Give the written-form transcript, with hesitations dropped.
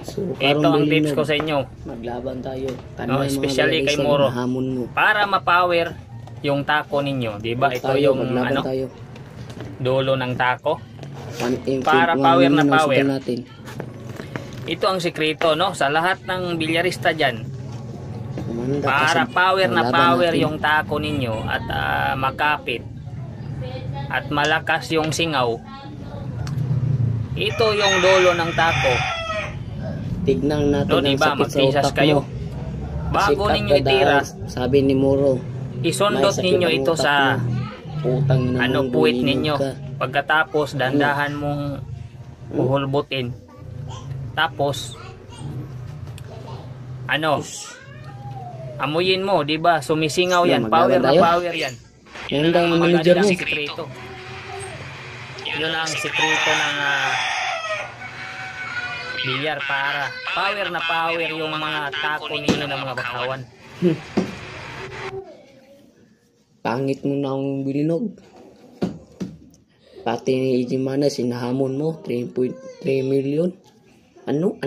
So, ito ang tips ko sa inyo. Maglaban tayo. No, especially kay Moro. Para ma-power yung tako ninyo, 'di ba? Ito yung ano? Tayo. Dulo ng tako. Para power na power. Ito ang sikreto, no, sa lahat ng bilyarista diyan. Para power na power yung tako ninyo at makapit at malakas yung singaw. Ito yung dulo ng tako. Tignan natin ang diba, sakit sa utak kayo. Bago ninyo itira, sabi ni Moro, isundot ninyo ito sa puwit ninyo. Pagkatapos dandahan mong uhulbutin. Tapos amuyin mo, 'di ba? Sumisingaw yan, power na power yan. Yan ang manager mo. Sikreto. Yun ang sikreto ng bilyar para power na power yung mga tako ninyo ng mga bakawan. Pangit mo na ang bilinog. Pati ni Ijimana sinahamon mo 3.3 million. Ano?